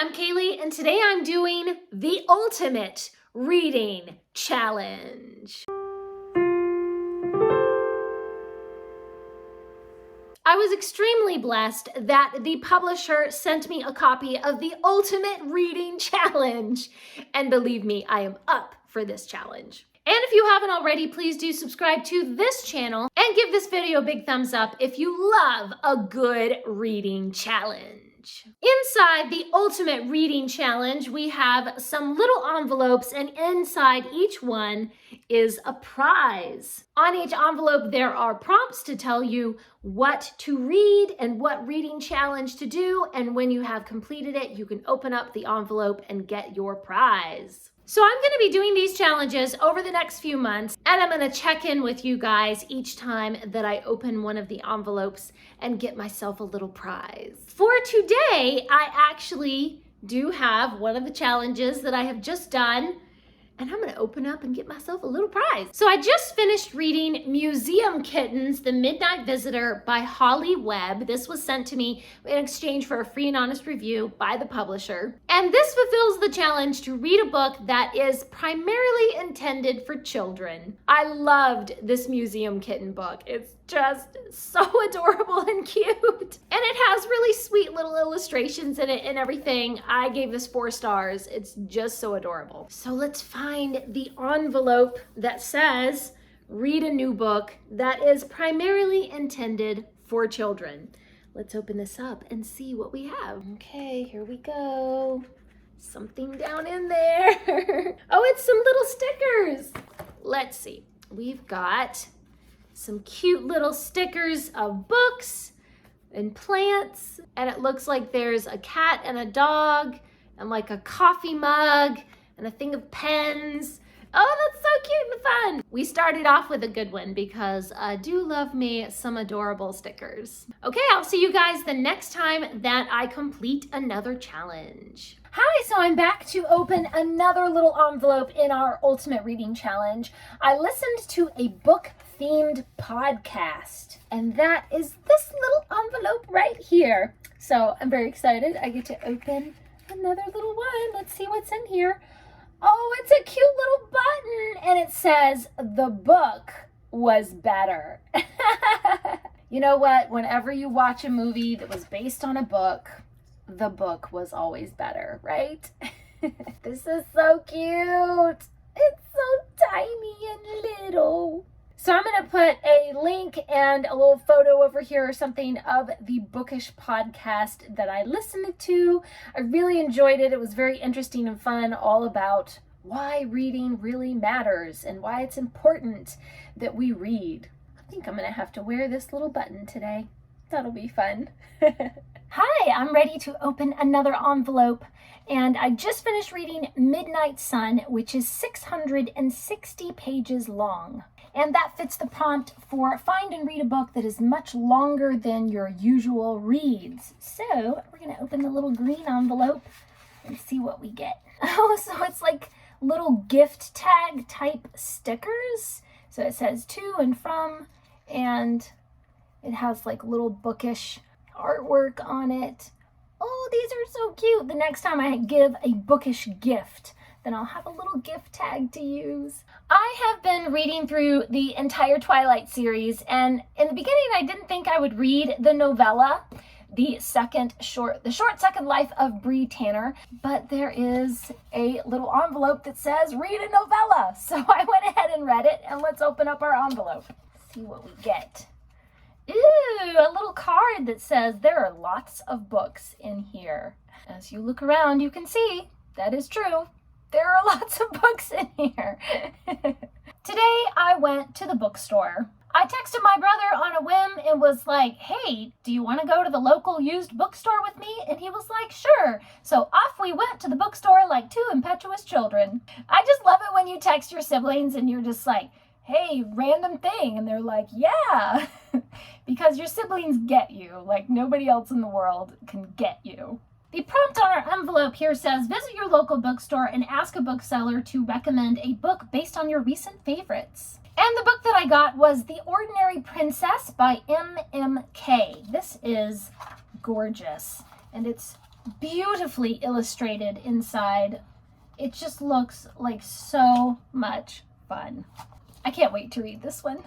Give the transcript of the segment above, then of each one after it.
I'm Kaylee, and today I'm doing the ultimate reading challenge. I was extremely blessed that the publisher sent me a copy of the ultimate reading challenge. And believe me, I am up for this challenge. And if you haven't already, please do subscribe to this channel and give this video a big thumbs up if you love a good reading challenge. Inside the ultimate reading challenge, we have some little envelopes, and inside each one is a prize. On each envelope, there are prompts to tell you what to read and what reading challenge to do. And when you have completed it, you can open up the envelope and get your prize. So I'm going to be doing these challenges over the next few months, and I'm going to check in with you guys each time that I open one of the envelopes and get myself a little prize. For today, I actually do have one of the challenges that I have just done, and I'm going to open up and get myself a little prize. So I just finished reading Museum Kittens, The Midnight Visitor by Holly Webb. This was sent to me in exchange for a free and honest review by the publisher. And this fulfills the challenge to read a book that is primarily intended for children. I loved this Museum Kitten book. It's just so adorable and cute. And it has really sweet little illustrations in it and everything. I gave this 4 stars. It's just so adorable. So let's find the envelope that says, read a new book that is primarily intended for children. Let's open this up and see what we have. Okay, here we go. Something down in there. Oh, it's some little stickers. Let's see. We've got some cute little stickers of books and plants, and it looks like there's a cat and a dog and like a coffee mug and a thing of pens. Oh, that's so cute and fun. We started off with a good one because I do love me some adorable stickers. Okay, I'll see you guys the next time that I complete another challenge. Hi, so I'm back to open another little envelope in our Ultimate Reading Challenge. I listened to a book-themed podcast, and that is this little envelope right here. So I'm very excited. I get to open another little one. Let's see what's in here. Oh, it's a cute little button, and it says, the book was better. You know what? Whenever you watch a movie that was based on a book, the book was always better, right? This is so cute. It's so tiny and little. So I'm going to put a link and a little photo over here or something of the bookish podcast that I listened to. I really enjoyed it. It was very interesting and fun, all about why reading really matters and why it's important that we read. I think I'm going to have to wear this little button today. That'll be fun. Hi, I'm ready to open another envelope, and I just finished reading Midnight Sun, which is 660 pages long. And that fits the prompt for find and read a book that is much longer than your usual reads. So we're going to open the little green envelope and see what we get. Oh, so it's like little gift tag type stickers. So it says to and from, and it has like little bookish artwork on it. Oh, these are so cute. The next time I give a bookish gift, then I'll have a little gift tag to use. I have been reading through the entire Twilight series, and in the beginning I didn't think I would read the novella, the short second life of Bree Tanner, but there is a little envelope that says read a novella. So I went ahead and read it, and let's open up our envelope. See what we get. Ooh, a little card that says there are lots of books in here. As you look around, you can see that is true. There are lots of books in here. Today, I went to the bookstore. I texted my brother on a whim and was like, hey, do you want to go to the local used bookstore with me? And he was like, sure. So off we went to the bookstore like 2 impetuous children. I just love it when you text your siblings and you're just like, hey, random thing. And they're like, yeah, because your siblings get you like nobody else in the world can get you. The prompt on our envelope here says, visit your local bookstore and ask a bookseller to recommend a book based on your recent favorites. And the book that I got was The Ordinary Princess by M.M.K. This is gorgeous, and it's beautifully illustrated inside. It just looks like so much fun. I can't wait to read this one.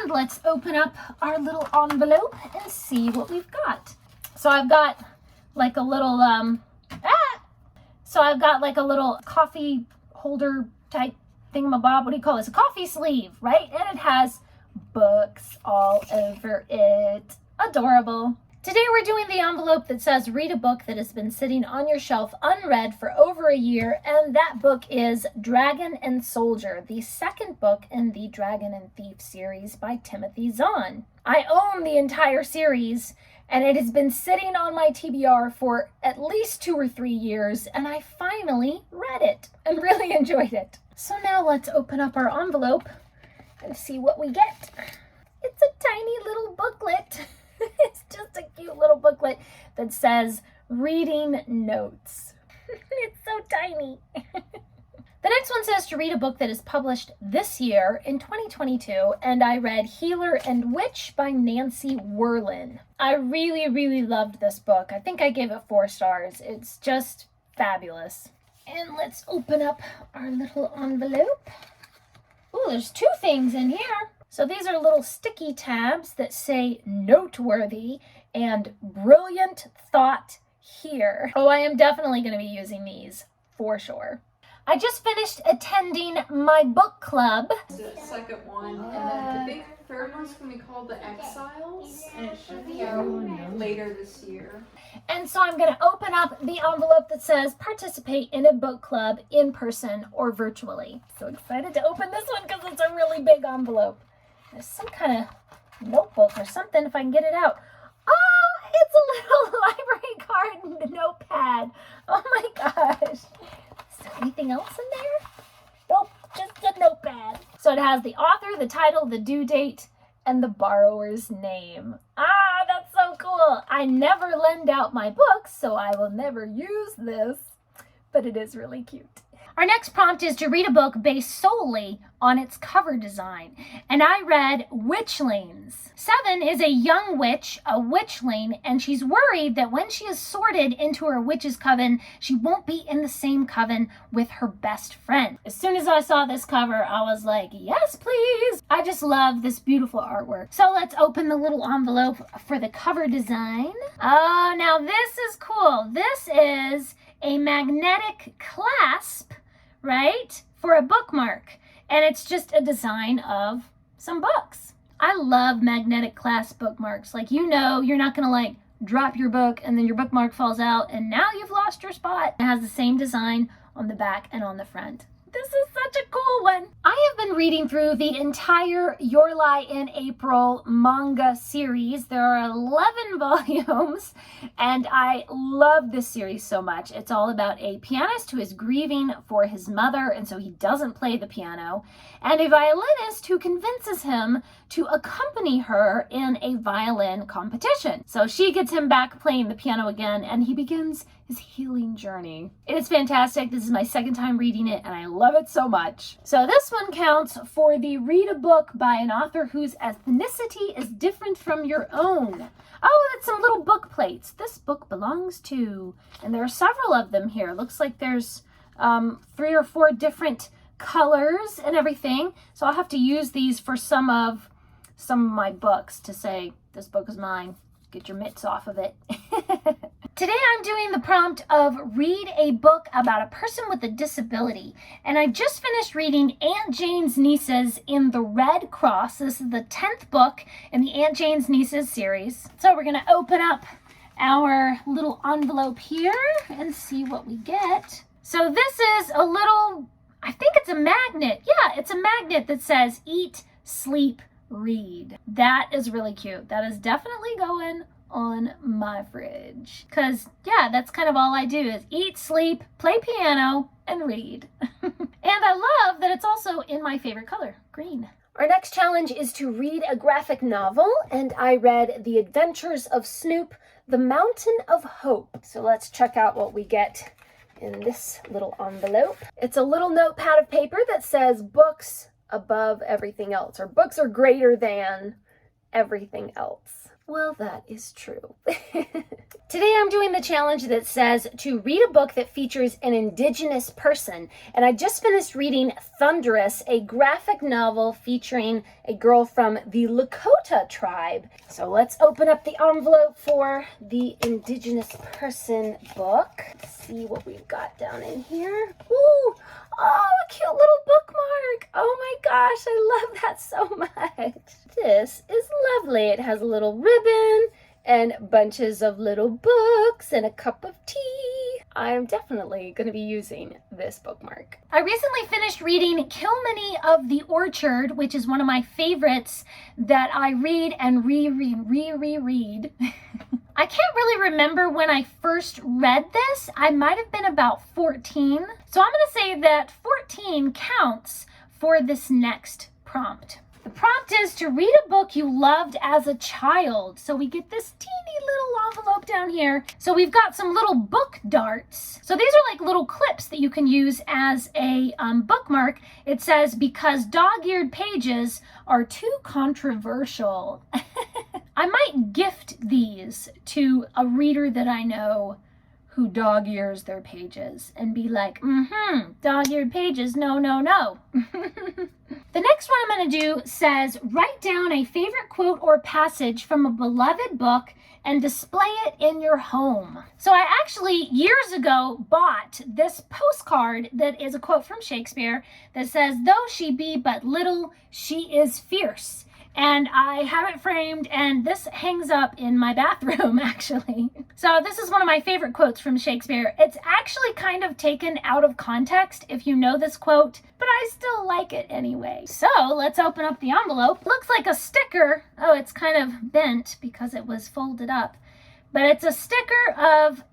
And let's open up our little envelope and see what we've got. So I've got like a little, coffee holder type thingamabob. What do you call this? A coffee sleeve, right? And it has books all over it. Adorable. Today we're doing the envelope that says read a book that has been sitting on your shelf unread for over a year, and that book is Dragon and Soldier, the second book in the Dragon and Thief series by Timothy Zahn. I own the entire series, and it has been sitting on my TBR for at least 2 or 3 years, and I finally read it and really enjoyed it. So now let's open up our envelope and see what we get. It's a tiny little booklet. It's just a cute little booklet that says reading notes. It's so tiny. The next one says to read a book that is published this year in 2022, and I read Healer and Witch by Nancy Werlin. I really, really loved this book. I think I gave it 4 stars. It's just fabulous. And let's open up our little envelope. Oh, there's 2 things in here. So these are little sticky tabs that say noteworthy and brilliant thought here. Oh, I am definitely going to be using these for sure. I just finished attending my book club. The second one, and then I think the third one's going to be called The Exiles, and it should be out later this year. And so I'm going to open up the envelope that says participate in a book club in person or virtually. So excited to open this one because it's a really big envelope. There's some kind of notebook or something if I can get it out. Oh, it's a little library card and a notepad. Oh my gosh. Is there anything else in there? Nope, just a notepad. So it has the author, the title, the due date, and the borrower's name. Ah, that's so cool. I never lend out my books, so I will never use this, but it is really cute. Our next prompt is to read a book based solely on its cover design, and I read Witchlings. 7 is a young witch, a witchling, and she's worried that when she is sorted into her witch's coven, she won't be in the same coven with her best friend. As soon as I saw this cover, I was like, yes, please. I just love this beautiful artwork. So let's open the little envelope for the cover design. Oh, now this is cool. This is a magnetic clasp, right, for a bookmark, and it's just a design of some books. I love magnetic clasp bookmarks. Like, you know, you're not gonna like drop your book and then your bookmark falls out and now you've lost your spot. It has the same design on the back and on the front. This is such a cool one. I have been reading through the entire Your Lie in April manga series. There are 11 volumes, and I love this series so much. It's all about a pianist who is grieving for his mother, and so he doesn't play the piano, and a violinist who convinces him to accompany her in a violin competition. So she gets him back playing the piano again, and he begins his healing journey. It is fantastic. This is my second time reading it, and I love it so much. So this one counts for the read a book by an author whose ethnicity is different from your own. Oh, that's some little book plates. This book belongs to, and there are several of them here. Looks like there's 3 or 4 different colors and everything. So I'll have to use these for some of my books to say, this book is mine. Get your mitts off of it. Today I'm doing the prompt of read a book about a person with a disability. And I just finished reading Aunt Jane's Nieces in the Red Cross. This is the 10th book in the Aunt Jane's Nieces series. So we're gonna open up our little envelope here and see what we get. So this is a little, I think it's a magnet. Yeah, it's a magnet that says eat, sleep, read. That is really cute. That is definitely going on my fridge. Because, yeah, that's kind of all I do is eat, sleep, play piano, and read. And I love that it's also in my favorite color, green. Our next challenge is to read a graphic novel, and I read The Adventures of Snoop, The Mountain of Hope. So let's check out what we get in this little envelope. It's a little notepad of paper that says books above everything else, or books are greater than everything else. Well, that is true. Today I'm doing the challenge that says to read a book that features an indigenous person. And I just finished reading Thunderous, a graphic novel featuring a girl from the Lakota tribe. So let's open up the envelope for the indigenous person book. Let's see what we've got down in here. Ooh, oh, a cute little bookmark. Oh my gosh, I love that so much. This is lovely. It has a little ribbon and bunches of little books and a cup of tea. I'm definitely going to be using this bookmark. I recently finished reading Kilmeny of the Orchard, which is one of my favorites that I read and reread. I can't really remember when I first read this. I might have been about 14. So I'm going to say that 14 counts for this next prompt. The prompt is to read a book you loved as a child. So we get this teeny little envelope down here. So we've got some little book darts. So these are like little clips that you can use as a bookmark. It says, because dog-eared pages are too controversial. I might gift these to a reader that I know who dog-ears their pages and be like, dog-eared pages, no, no, no. The next one I'm going to do says, write down a favorite quote or passage from a beloved book and display it in your home. So I actually years ago bought this postcard that is a quote from Shakespeare that says, though she be but little, she is fierce. And I have it framed, and this hangs up in my bathroom, actually. So this is one of my favorite quotes from Shakespeare. It's actually kind of taken out of context if you know this quote, but I still like it anyway. So let's open up the envelope. Looks like a sticker. Oh, it's kind of bent because it was folded up. But it's a sticker of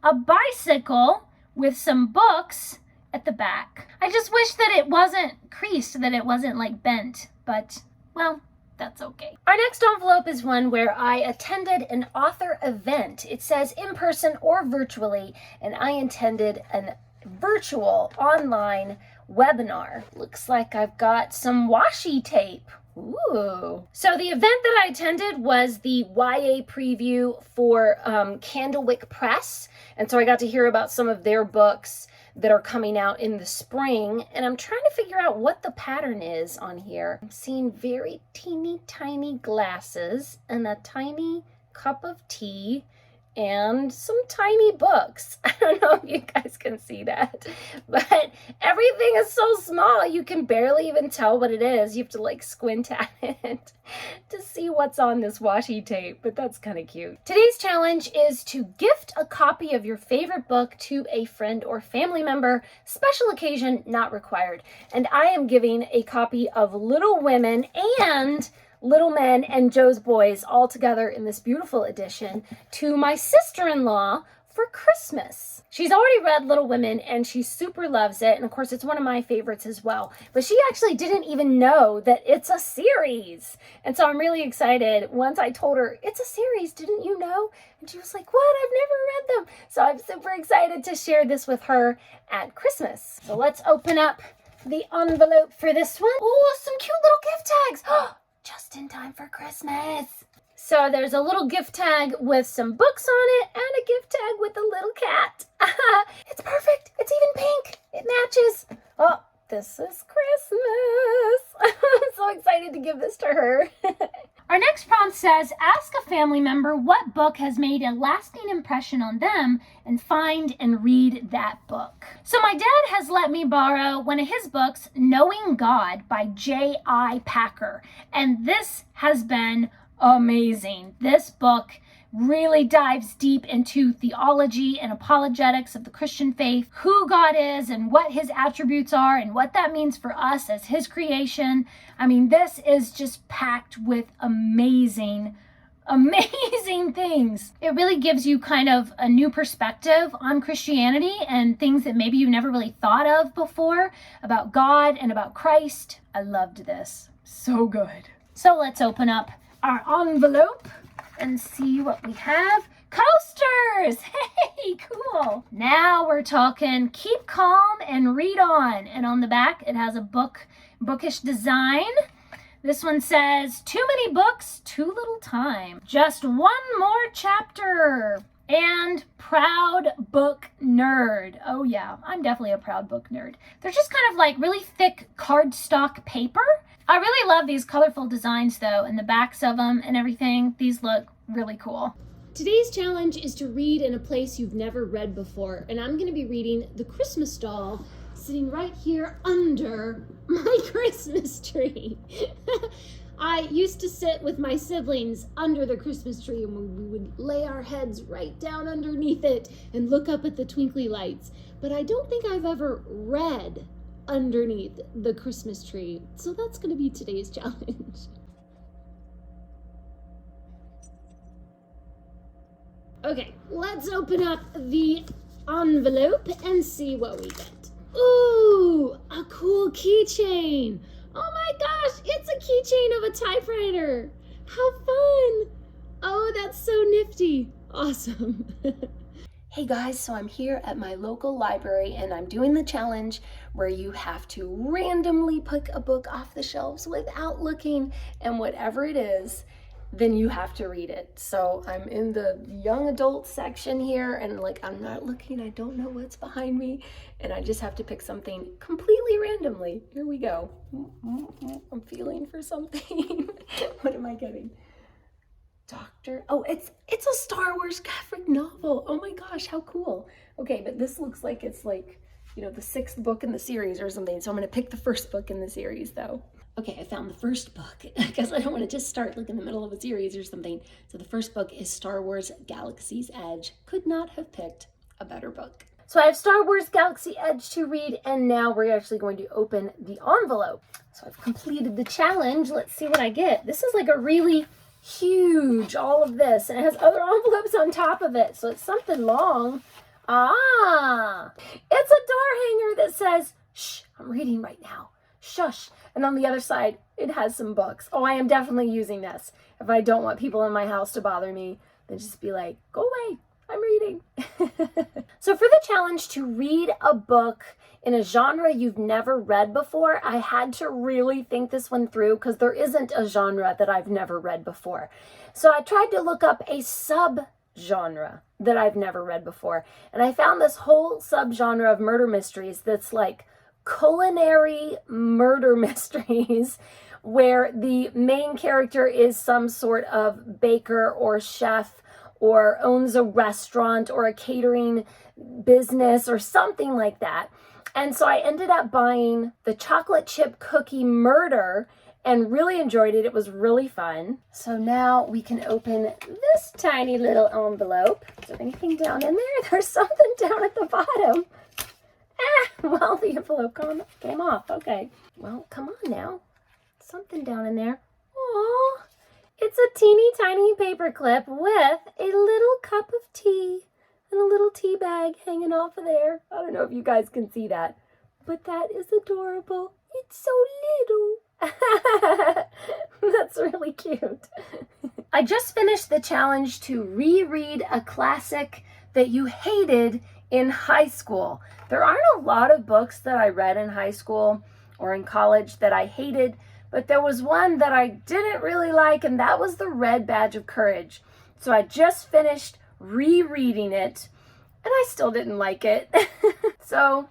a bicycle with some books at the back. I just wish that it wasn't creased, that it wasn't like bent, but well, that's okay. Our next envelope is one where I attended an author event. It says in person or virtually, and I attended a virtual online webinar. Looks like I've got some washi tape. Ooh. So the event that I attended was the YA preview for Candlewick Press. And so I got to hear about some of their books that are coming out in the spring, and I'm trying to figure out what the pattern is on here. I'm seeing very teeny tiny glasses and a tiny cup of tea and some tiny books. I don't know if you guys can see that, but everything is so small you can barely even tell what it is. You have to like squint at it to see what's on this washi tape, but that's kind of cute. Today's challenge is to gift a copy of your favorite book to a friend or family member. Special occasion not required. And I am giving a copy of Little Women and Little Men and Joe's Boys all together in this beautiful edition to my sister-in-law for Christmas. She's already read Little Women and she super loves it. And of course, it's one of my favorites as well. But she actually didn't even know that it's a series. And so I'm really excited. Once I told her, it's a series, didn't you know? And she was like, what? I've never read them. So I'm super excited to share this with her at Christmas. So let's open up the envelope for this one. Oh, some cute little gift tags. Just in time for Christmas. So there's a little gift tag with some books on it and a gift tag with a little cat. It's perfect. It's even pink. It matches. Oh, this is Christmas. I'm so excited to give this to her. Our next prompt says, ask a family member what book has made a lasting impression on them and find and read that book. So my dad has let me borrow one of his books, Knowing God by J.I. Packer. And this has been amazing. This book really dives deep into theology and apologetics of the Christian faith, who God is and what his attributes are and what that means for us as his creation. I mean, this is just packed with amazing things. It really gives you kind of a new perspective on Christianity and things that maybe you never really thought of before about God and about Christ. I loved this. So good. So let's open up our envelope and see what we have. Coasters! Hey, cool. Now we're talking keep calm and read on. And on the back, it has a bookish design. This one says, too many books, too little time. Just one more chapter. And proud book nerd. Oh yeah, I'm definitely a proud book nerd. They're just kind of like really thick cardstock paper. I really love these colorful designs though, and the backs of them and everything. These look really cool. Today's challenge is to read in a place you've never read before, and I'm gonna be reading The Christmas Doll, sitting right here under my Christmas tree. I used to sit with my siblings under the Christmas tree, and we would lay our heads right down underneath it and look up at the twinkly lights. But I don't think I've ever read underneath the Christmas tree. So that's gonna be today's challenge. Okay, let's open up the envelope and see what we get. Ooh, a cool keychain. Oh my gosh, it's a keychain of a typewriter. How fun. Oh, that's so nifty. Awesome. Hey guys, so I'm here at my local library and I'm doing the challenge where you have to randomly pick a book off the shelves without looking, and whatever it is, then you have to read it. So I'm in the young adult section here, and like I'm not looking, I don't know what's behind me, and I just have to pick something completely randomly. Here we go. I'm feeling for something. What am I getting? Oh, it's a Star Wars graphic novel. Oh my gosh, how cool. Okay, but this looks like it's like, you know, the 6th book in the series or something. So I'm gonna pick the first book in the series though. Okay, I found the first book because I don't want to just start like in the middle of a series or something. So the first book is Star Wars Galaxy's Edge. Could not have picked a better book. So I have Star Wars Galaxy Edge to read, and now we're actually going to open the envelope. So I've completed the challenge. Let's see what I get. This is like a really huge, all of this, and it has other envelopes on top of it. So it's something long. Ah, it's a door hanger that says, shh, I'm reading right now. Shush. And on the other side, it has some books. Oh, I am definitely using this. If I don't want people in my house to bother me, then just be like, go away, I'm reading. So for the challenge to read a book in a genre you've never read before, I had to really think this one through because there isn't a genre that I've never read before. So I tried to look up a sub-genre that I've never read before. And I found this whole sub-genre of murder mysteries that's like culinary murder mysteries, where the main character is some sort of baker or chef or owns a restaurant or a catering business or something like that. And so I ended up buying The Chocolate Chip Cookie Murder and really enjoyed it. It was really fun. So now we can open this tiny little envelope. Is there anything down in there? There's something down at the bottom. Well, the envelope came off. Okay. Well, come on now. Something down in there. Aww. It's a teeny tiny paper clip with a little cup of tea and a little tea bag hanging off of there. I don't know if you guys can see that, but that is adorable. It's so little. That's really cute. I just finished the challenge to reread a classic that you hated in high school. There aren't a lot of books that I read in high school or in college that I hated, but there was one that I didn't really like, and that was The Red Badge of Courage. So I just finished rereading it, and I still didn't like it. So,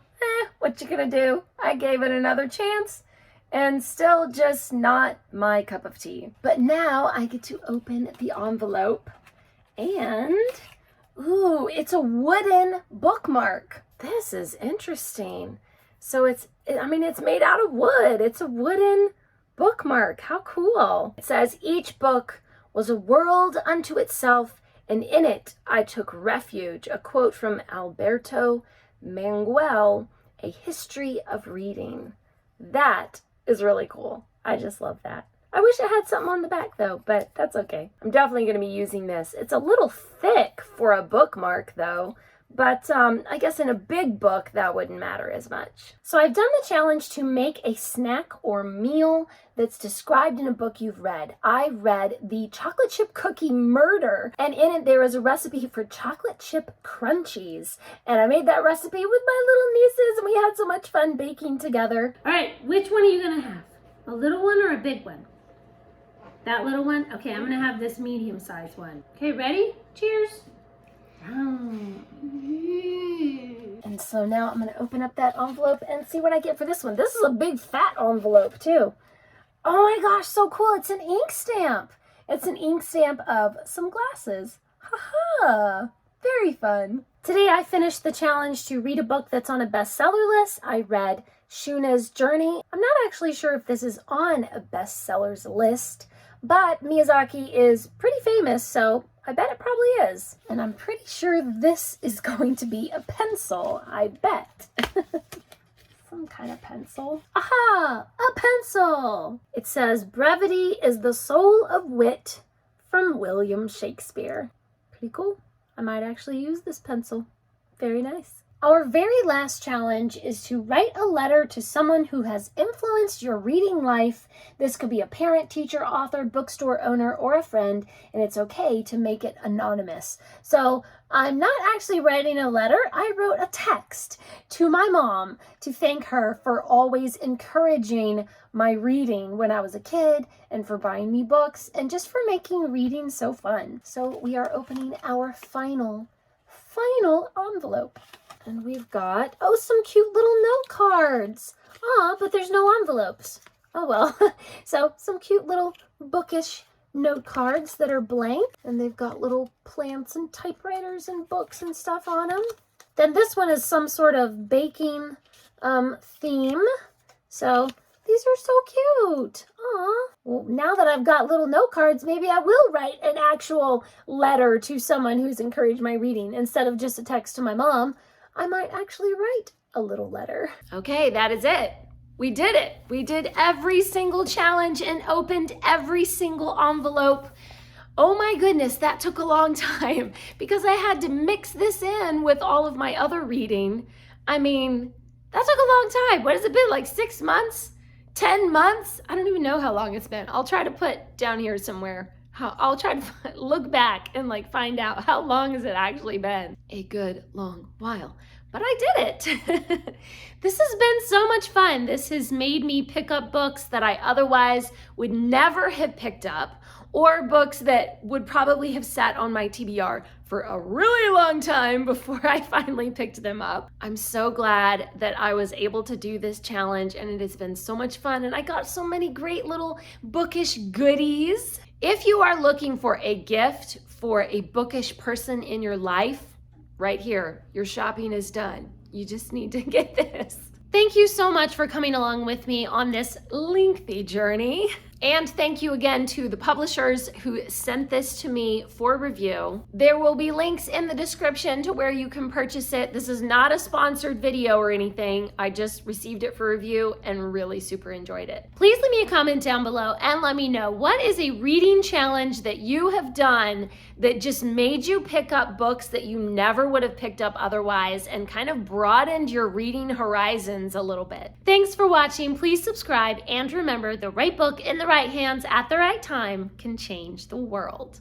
what you gonna do? I gave it another chance, and still just not my cup of tea. But now I get to open the envelope, and ooh, it's a wooden bookmark. This is interesting. So it's made out of wood. It's a wooden bookmark. How cool. It says, each book was a world unto itself, and in it I took refuge. A quote from Alberto Manguel, A History of Reading. That is really cool. I just love that. I wish it had something on the back though, but that's okay. I'm definitely going to be using this. It's a little thick for a bookmark though, but I guess in a big book that wouldn't matter as much. So I've done the challenge to make a snack or meal that's described in a book you've read. I read The Chocolate Chip Cookie Murder, and in it there was a recipe for chocolate chip crunchies. And I made that recipe with my little nieces, and we had so much fun baking together. All right, which one are you gonna have? A little one or a big one? That little one? Okay, I'm gonna have this medium-sized one. Okay, ready? Cheers. And so now I'm gonna open up that envelope and see what I get for this one. This is a big fat envelope too. Oh my gosh, so cool. It's an ink stamp. It's an ink stamp of some glasses. Haha, very fun. Today I finished the challenge to read a book that's on a bestseller list. I read Shuna's Journey. I'm not actually sure if this is on a bestsellers list, but Miyazaki is pretty famous, so I bet it probably is. And I'm pretty sure this is going to be a pencil, I bet. Some kind of pencil. Aha! A pencil! It says, "Brevity is the soul of wit," from William Shakespeare. Pretty cool. I might actually use this pencil. Very nice. Our very last challenge is to write a letter to someone who has influenced your reading life. This could be a parent, teacher, author, bookstore owner, or a friend, and it's okay to make it anonymous. So I'm not actually writing a letter. I wrote a text to my mom to thank her for always encouraging my reading when I was a kid and for buying me books and just for making reading so fun. So we are opening our final envelope. And we've got, oh, some cute little note cards. Aw, but there's no envelopes. Oh well. So some cute little bookish note cards that are blank. And they've got little plants and typewriters and books and stuff on them. Then this one is some sort of baking theme. So these are so cute. Aw. Well, now that I've got little note cards, maybe I will write an actual letter to someone who's encouraged my reading instead of just a text to my mom. I might actually write a little letter. Okay, that is it. We did it. We did every single challenge and opened every single envelope. Oh my goodness, that took a long time because I had to mix this in with all of my other reading. I mean, that took a long time. What has it been, like 6 months? 10 months? I don't even know how long it's been. I'll try to put down here somewhere. I'll try to look back and find out how long has it actually been. A good long while. But I did it. This has been so much fun. This has made me pick up books that I otherwise would never have picked up, or books that would probably have sat on my TBR for a really long time before I finally picked them up. I'm so glad that I was able to do this challenge, and it has been so much fun, and I got so many great little bookish goodies. If you are looking for a gift for a bookish person in your life, right here, your shopping is done. You just need to get this. Thank you so much for coming along with me on this lengthy journey. And thank you again to the publishers who sent this to me for review. There will be links in the description to where you can purchase it. This is not a sponsored video or anything. I just received it for review and really super enjoyed it. Please leave me a comment down below and let me know, what is a reading challenge that you have done that just made you pick up books that you never would have picked up otherwise and kind of broadened your reading horizons a little bit. Thanks for watching. Please subscribe, and remember, the right book in the right hands at the right time can change the world.